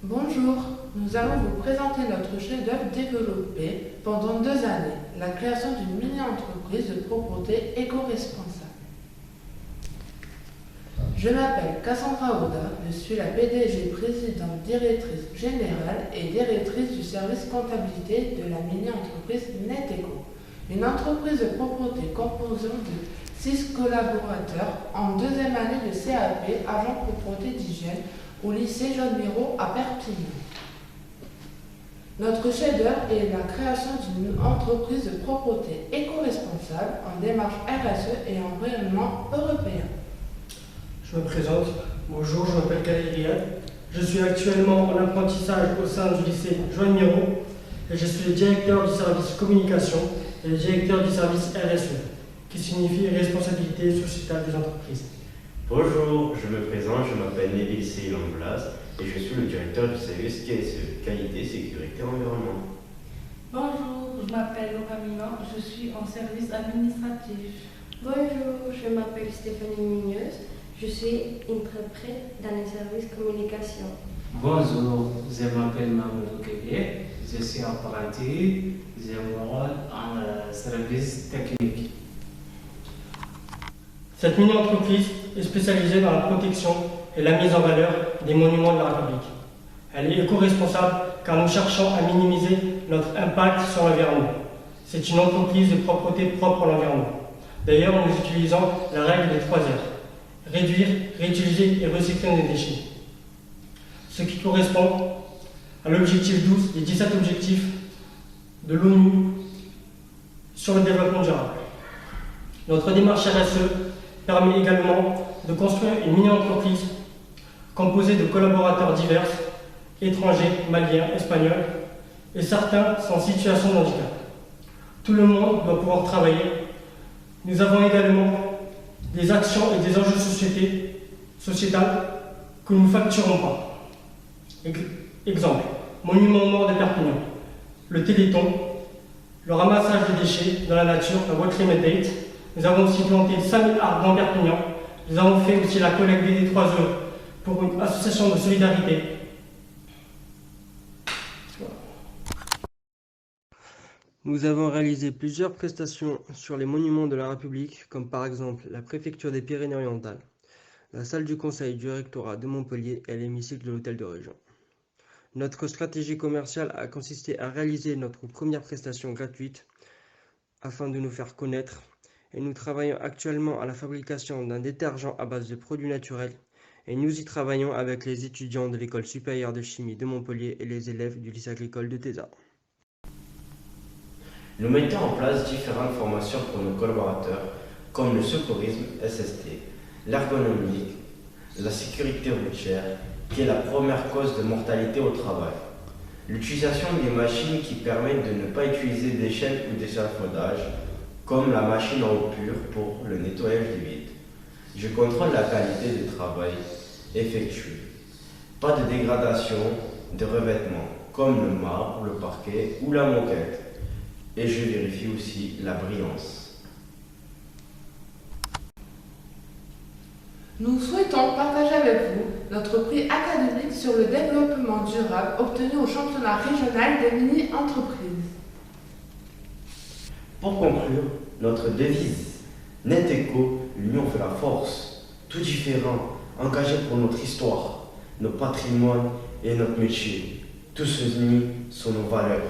Bonjour, nous allons vous présenter notre chef-d'œuvre développé pendant 2 années, la création d'une mini-entreprise de propreté éco-responsable. Je m'appelle Cassandra Auda, je suis la PDG, présidente, directrice générale et directrice du service comptabilité de la mini-entreprise NetEco, une entreprise de propreté composant de 6 collaborateurs en 2e année de CAP, agent propreté d'hygiène, au lycée Jean Miro à Perpignan. Notre chef-d'œuvre est la création d'une entreprise de propreté éco-responsable en démarche RSE et environnement européen. Je me présente. Bonjour, je m'appelle Khalil Riyad. Je suis actuellement en apprentissage au sein du lycée Jean Miro et je suis le directeur du service communication et le directeur du service RSE, qui signifie responsabilité sociétale des entreprises. Bonjour, je me présente, je m'appelle Neville Seylan-Blas et je suis le directeur du service KSE, qualité, sécurité, environnement. Bonjour, je m'appelle Laura Milan, je suis en service administratif. Bonjour, je m'appelle Stéphanie Migneuse, je suis interprète dans le service communication. Bonjour, je m'appelle Mamadou Kébé, je suis apprenti, j'ai mon rôle en service technique. Cette mini-entreprise est spécialisée dans la protection et la mise en valeur des monuments de la République. Elle est éco-responsable car nous cherchons à minimiser notre impact sur l'environnement. C'est une entreprise de propreté propre à l'environnement. D'ailleurs, nous utilisons la règle des 3 R. Réduire, réutiliser et recycler nos déchets. Ce qui correspond à l'objectif 12 des 17 objectifs de l'ONU sur le développement durable. Notre démarche RSE permet également de construire une mini-entreprise composée de collaborateurs divers, étrangers, maliens, espagnols, et certains sont en situation de handicap. Tout le monde doit pouvoir travailler. Nous avons également des actions et des enjeux sociétals que nous ne facturons pas. Exemple, monument mort de Perpignan, le Téléthon, le ramassage de déchets dans la nature, la What Remediate. Nous avons aussi planté 5000 arbres dans Perpignan. Nous avons fait aussi la collecte des 3 œufs pour une association de solidarité. Nous avons réalisé plusieurs prestations sur les monuments de la République, comme par exemple la préfecture des Pyrénées-Orientales, la salle du conseil du rectorat de Montpellier et l'hémicycle de l'hôtel de région. Notre stratégie commerciale a consisté à réaliser notre première prestation gratuite afin de nous faire connaître. Et nous travaillons actuellement à la fabrication d'un détergent à base de produits naturels et nous y travaillons avec les étudiants de l'école supérieure de chimie de Montpellier et les élèves du lycée agricole de Tézat. Nous mettons en place différentes formations pour nos collaborateurs, comme le secourisme SST, l'ergonomie, la sécurité routière, qui est la première cause de mortalité au travail, l'utilisation des machines qui permettent de ne pas utiliser d'échelle ou d'échafaudage, comme la machine en eau pure pour le nettoyage du vide. Je contrôle la qualité du travail effectué. Pas de dégradation de revêtements, comme le marbre, le parquet ou la moquette. Et je vérifie aussi la brillance. Nous souhaitons partager avec vous notre prix académique sur le développement durable obtenu au championnat régional des mini-entreprises. Pour conclure, notre devise, NetEco, l'union fait la force, tout différent, engagé pour notre histoire, nos patrimoines et notre métier. Tous unis sont nos valeurs.